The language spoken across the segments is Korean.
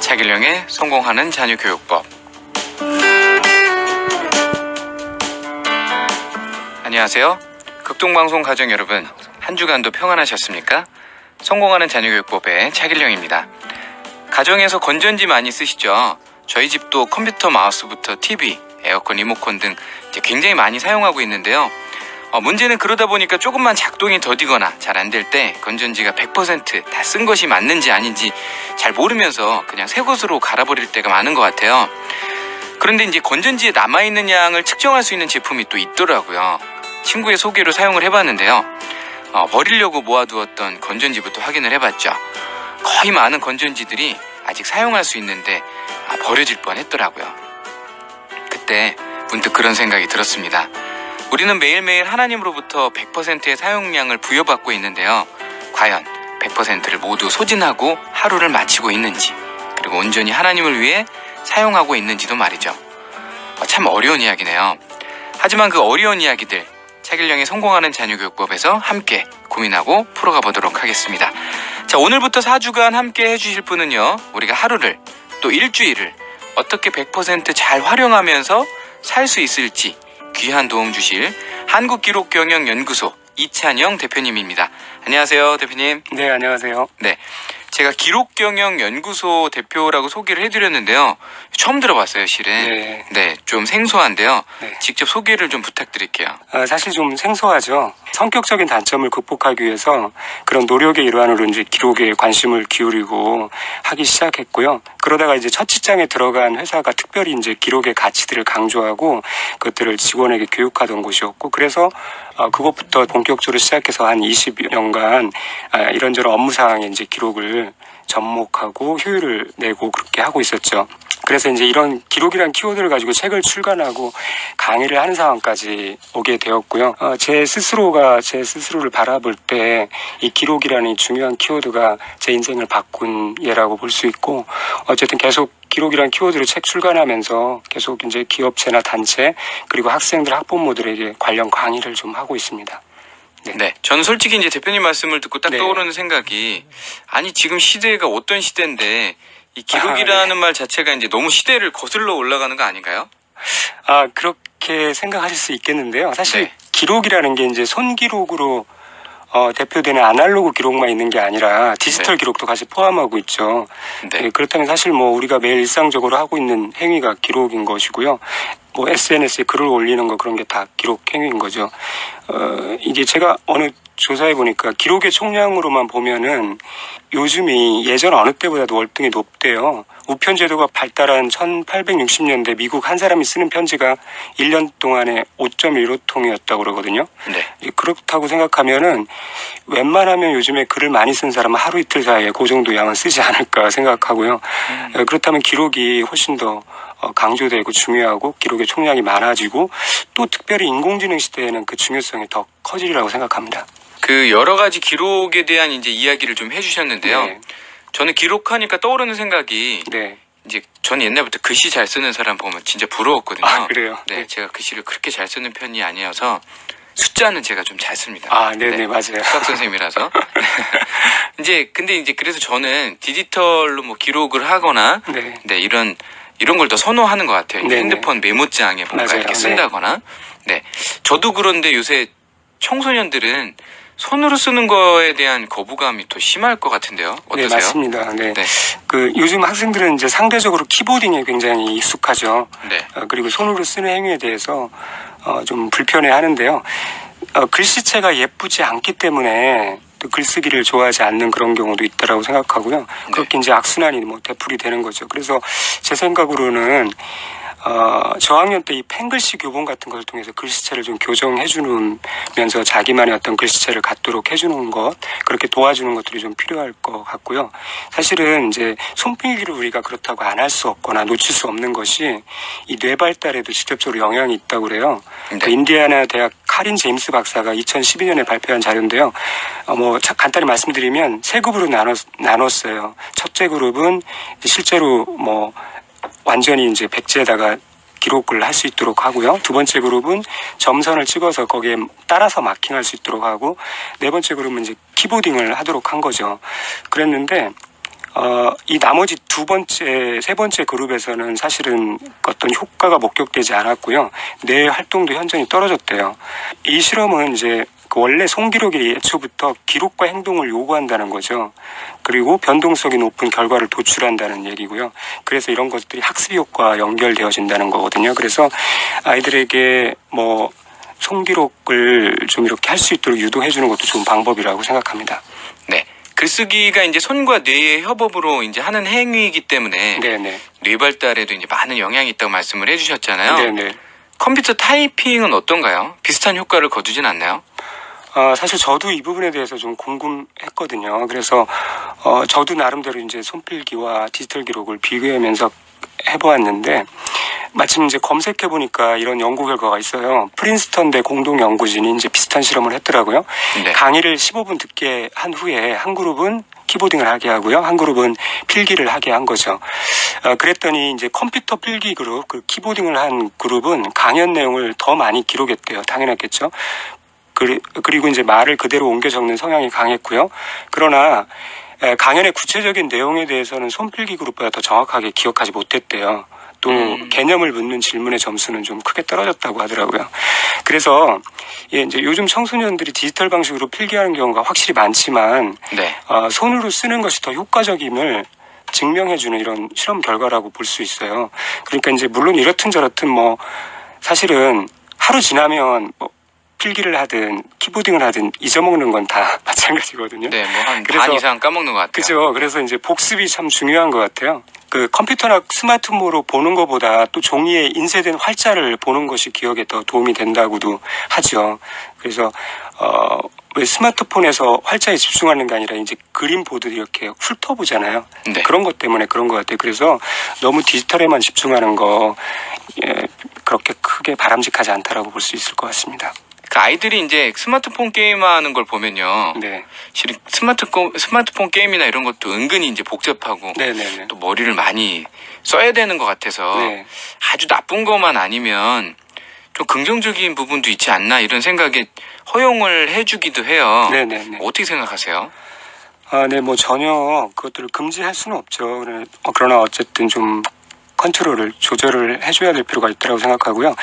차길령의 성공하는 자녀교육법. 안녕하세요. 극동방송 가정 여러분, 한 주간도 평안하셨습니까? 성공하는 자녀교육법의 차길령입니다. 가정에서 건전지 많이 쓰시죠? 저희 집도 컴퓨터 마우스부터 TV, 에어컨 리모컨 등 이제 굉장히 많이 사용하고 있는데요. 문제는 그러다 보니까 조금만 작동이 더디거나 잘 안 될 때 건전지가 100% 다 쓴 것이 맞는지 아닌지 잘 모르면서 그냥 새 것으로 갈아버릴 때가 많은 것 같아요. 그런데 이제 건전지에 남아있는 양을 측정할 수 있는 제품이 또 있더라고요. 친구의 소개로 사용을 해봤는데요. 버리려고 모아두었던 건전지부터 확인을 해봤죠. 거의 많은 건전지들이 아직 사용할 수 있는데 버려질 뻔했더라고요. 그때 문득 그런 생각이 들었습니다. 우리는 매일매일 하나님으로부터 100%의 사용량을 부여받고 있는데요. 과연 100%를 모두 소진하고 하루를 마치고 있는지, 그리고 온전히 하나님을 위해 사용하고 있는지도 말이죠. 참 어려운 이야기네요. 하지만 그 어려운 이야기들, 차길령의 성공하는 자녀교육법에서 함께 고민하고 풀어가 보도록 하겠습니다. 자, 오늘부터 4주간 함께 해주실 분은요, 우리가 하루를 또 일주일을 어떻게 100% 잘 활용하면서 살 수 있을지 귀한 도움 주실 한국기록경영연구소 이찬영 대표님입니다. 안녕하세요, 대표님. 네, 안녕하세요. 네, 제가 기록경영연구소 대표라고 소개를 해드렸는데요. 처음 들어봤어요, 실은. 네, 좀 생소한데요. 네. 직접 소개를 좀 부탁드릴게요. 사실 좀 생소하죠. 성격적인 단점을 극복하기 위해서 그런 노력의 일환으로 이제 기록에 관심을 기울이고 하기 시작했고요. 그러다가 이제 첫 직장에 들어간 회사가 특별히 이제 기록의 가치들을 강조하고 그것들을 직원에게 교육하던 곳이었고, 그래서 그것부터 본격적으로 시작해서 한 20년간 이런저런 업무 사항에 이제 기록을 접목하고 효율을 내고 그렇게 하고 있었죠. 그래서 이제 이런 기록이란 키워드를 가지고 책을 출간하고 강의를 하는 상황까지 오게 되었고요. 제 스스로를 바라볼 때 이 기록이라는 이 중요한 키워드가 제 인생을 바꾼 예라고 볼 수 있고, 어쨌든 계속 기록이란 키워드를 책 출간하면서 계속 이제 기업체나 단체 그리고 학생들 학부모들에게 관련 강의를 좀 하고 있습니다. 네, 저는 솔직히 이제 대표님 말씀을 듣고 딱 떠오르는 생각이, 아니 지금 시대가 어떤 시대인데 이 기록이라는 말 자체가 이제 너무 시대를 거슬러 올라가는 거 아닌가요? 그렇게 생각하실 수 있겠는데요. 사실 기록이라는 게 이제 손기록으로 대표되는 아날로그 기록만 있는 게 아니라 디지털 기록도 같이 포함하고 있죠. 그렇다면 사실 뭐 우리가 매일 일상적으로 하고 있는 행위가 기록인 것이고요. 뭐 SNS에 글을 올리는 거, 그런 게 다 기록 행위인 거죠. 이게 제가 어느 조사해 보니까 기록의 총량으로만 보면은 요즘이 예전 어느 때보다도 월등히 높대요. 우편 제도가 발달한 1860년대 미국 한 사람이 쓰는 편지가 1년 동안에 5.15통이었다고 그러거든요. 그렇다고 생각하면은 웬만하면 요즘에 글을 많이 쓴 사람은 하루 이틀 사이에 그 정도 양은 쓰지 않을까 생각하고요. 그렇다면 기록이 훨씬 더 강조되고 중요하고 기록의 총량이 많아지고, 또 특별히 인공지능 시대에는 그 중요성이 더 커지리라고 생각합니다. 그 여러 가지 기록에 대한 이제 이야기를 좀 해주셨는데요. 저는 기록하니까 떠오르는 생각이, 이제 저는 옛날부터 글씨 잘 쓰는 사람 보면 진짜 부러웠거든요. 그래요? 네, 제가 글씨를 그렇게 잘 쓰는 편이 아니어서 숫자는 제가 좀 잘 씁니다. 맞아요. 수학 선생님이라서. 근데 이제 그래서 저는 디지털로 뭐 기록을 하거나, 이런 걸 더 선호하는 것 같아요. 핸드폰 메모장에 뭔가 이렇게 쓴다거나. 저도 그런데 요새 청소년들은 손으로 쓰는 거에 대한 거부감이 더 심할 것 같은데요. 어떠세요? 네, 맞습니다. 요즘 학생들은 이제 상대적으로 키보딩에 굉장히 익숙하죠. 그리고 손으로 쓰는 행위에 대해서 좀 불편해 하는데요. 글씨체가 예쁘지 않기 때문에 또 글쓰기를 좋아하지 않는 그런 경우도 있다라고 생각하고요. 그렇게 이제 악순환이 되풀이 되는 거죠. 그래서 제 생각으로는 저학년 때 이 펜글씨 교본 같은 것을 통해서 글씨체를 좀 교정해 주면서 자기만의 어떤 글씨체를 갖도록 해주는 것, 그렇게 도와주는 것들이 좀 필요할 것 같고요. 사실은 이제 손필기를 우리가 그렇다고 안 할 수 없거나 놓칠 수 없는 것이 이 뇌 발달에도 직접적으로 영향이 있다고 그래요. 그 인디애나 대학 카린 제임스 박사가 2012년에 발표한 자료인데요. 간단히 말씀드리면 세 그룹으로 나눴어요. 첫째 그룹은 실제로 완전히 이제 백지에다가 기록을 할 수 있도록 하고요. 두 번째 그룹은 점선을 찍어서 거기에 따라서 마킹할 수 있도록 하고, 네 번째 그룹은 이제 키보딩을 하도록 한 거죠. 그랬는데 이 나머지 세 번째 그룹에서는 사실은 어떤 효과가 목격되지 않았고요. 뇌 활동도 현저히 떨어졌대요. 이 실험은 이제 그 원래 송기록이 애초부터 기록과 행동을 요구한다는 거죠. 그리고 변동성이 높은 결과를 도출한다는 얘기고요. 그래서 이런 것들이 학습 효과와 연결되어진다는 거거든요. 그래서 아이들에게 뭐 송기록을 좀 이렇게 할 수 있도록 유도해 주는 것도 좋은 방법이라고 생각합니다. 네. 글쓰기가 이제 손과 뇌의 협업으로 이제 하는 행위이기 때문에 네네. 뇌 발달에도 이제 많은 영향이 있다고 말씀을 해주셨잖아요. 네네. 컴퓨터 타이핑은 어떤가요? 비슷한 효과를 거두진 않나요? 사실 저도 이 부분에 대해서 좀 궁금했거든요. 그래서 저도 나름대로 이제 손필기와 디지털 기록을 비교하면서 해보았는데 마침 이제 검색해 보니까 이런 연구 결과가 있어요. 프린스턴대 공동 연구진이 이제 비슷한 실험을 했더라고요. 네. 강의를 15분 듣게 한 후에 한 그룹은 키보딩을 하게 하고요, 한 그룹은 필기를 하게 한 거죠. 그랬더니 이제 컴퓨터 필기 그룹, 그 키보딩을 한 그룹은 강연 내용을 더 많이 기록했대요. 당연했겠죠. 그리고 이제 말을 그대로 옮겨 적는 성향이 강했고요. 그러나 강연의 구체적인 내용에 대해서는 손필기 그룹보다 더 정확하게 기억하지 못했대요. 또 개념을 묻는 질문의 점수는 좀 크게 떨어졌다고 하더라고요. 그래서 이제 요즘 청소년들이 디지털 방식으로 필기하는 경우가 확실히 많지만 네. 손으로 쓰는 것이 더 효과적임을 증명해주는 이런 실험 결과라고 볼 수 있어요. 그러니까 이제 물론 이렇든 저렇든 뭐 사실은 하루 지나면 뭐 필기를 하든 키보딩을 하든 잊어먹는 건 다 마찬가지거든요. 네, 뭐 한 반 이상 까먹는 것 같아요. 그죠. 그래서 이제 복습이 참 중요한 것 같아요. 그 컴퓨터나 스마트폰으로 보는 것보다 또 종이에 인쇄된 활자를 보는 것이 기억에 더 도움이 된다고도 하죠. 그래서 왜 스마트폰에서 활자에 집중하는 게 아니라 이제 그림 보듯 이렇게 훑어보잖아요. 네. 그런 것 때문에 그런 것 같아요. 그래서 너무 디지털에만 집중하는 거 그렇게 크게 바람직하지 않다라고 볼 수 있을 것 같습니다. 그 아이들이 이제 스마트폰 게임하는 걸 보면요. 네. 실은 스마트폰 게임이나 이런 것도 은근히 이제 복잡하고 네네네. 또 머리를 많이 써야 되는 것 같아서 네. 아주 나쁜 것만 아니면 좀 긍정적인 부분도 있지 않나 이런 생각에 허용을 해주기도 해요. 네네네. 어떻게 생각하세요? 네, 뭐 전혀 그것들을 금지할 수는 없죠. 그러나 어쨌든 좀 컨트롤을 조절을 해줘야 될 필요가 있다고 생각하고요.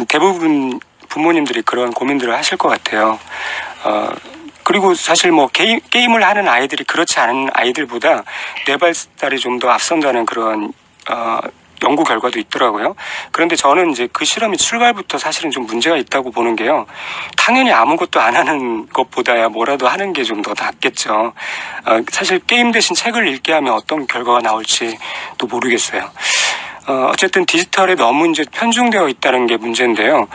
대부분 부모님들이 그런 고민들을 하실 것 같아요. 그리고 사실 뭐 게임을 하는 아이들이 그렇지 않은 아이들보다 뇌 발달이 좀 더 앞선다는 그런 연구 결과도 있더라고요. 그런데 저는 이제 그 실험이 출발부터 사실은 좀 문제가 있다고 보는 게요. 당연히 아무것도 안 하는 것보다야 뭐라도 하는 게 좀 더 낫겠죠. 사실 게임 대신 책을 읽게 하면 어떤 결과가 나올지 또 모르겠어요. 어쨌든 디지털에 너무 이제 편중되어 있다는 게 문제인데요.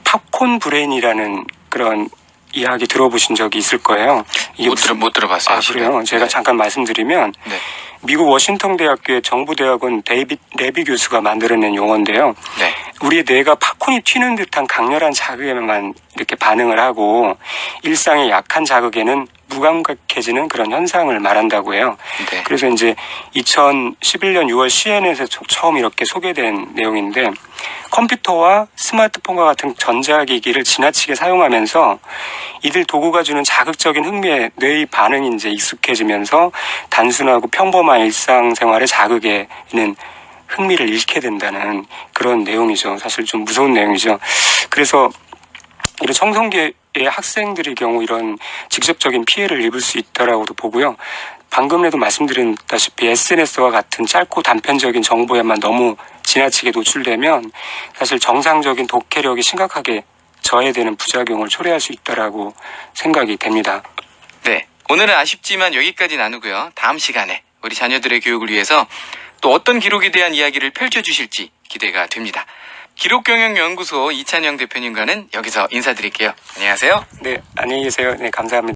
팝콘 브레인이라는 그런 이야기 들어보신 적이 있을 거예요. 이게 못 들어봤어요. 그래요? 제가 네. 잠깐 말씀드리면 네. 미국 워싱턴 대학교의 정부대학원 데이빗 레비 교수가 만들어낸 용어인데요. 네. 우리의 뇌가 팝콘이 튀는 듯한 강렬한 자극에만 이렇게 반응을 하고 일상의 약한 자극에는 무감각해지는 그런 현상을 말한다고 해요. 네. 그래서 이제 2011년 6월 CNN에서 처음 이렇게 소개된 내용인데 컴퓨터와 스마트폰과 같은 전자기기를 지나치게 사용하면서 이들 도구가 주는 자극적인 흥미에 뇌의 반응이 이제 익숙해지면서 단순하고 평범한 일상생활의 자극에는 흥미를 잃게 된다는 그런 내용이죠. 사실 좀 무서운 내용이죠. 그래서 이런 청소년기의 학생들의 경우 이런 직접적인 피해를 입을 수 있다라고도 보고요. 방금에도 말씀드렸다시피 SNS와 같은 짧고 단편적인 정보에만 너무 지나치게 노출되면 사실 정상적인 독해력이 심각하게 저해되는 부작용을 초래할 수 있다라고 생각이 됩니다. 네. 오늘은 아쉽지만 여기까지 나누고요. 다음 시간에 우리 자녀들의 교육을 위해서 또 어떤 기록에 대한 이야기를 펼쳐주실지 기대가 됩니다. 기록경영연구소 이찬영 대표님과는 여기서 인사드릴게요. 안녕하세요. 네, 안녕히 계세요. 네, 감사합니다.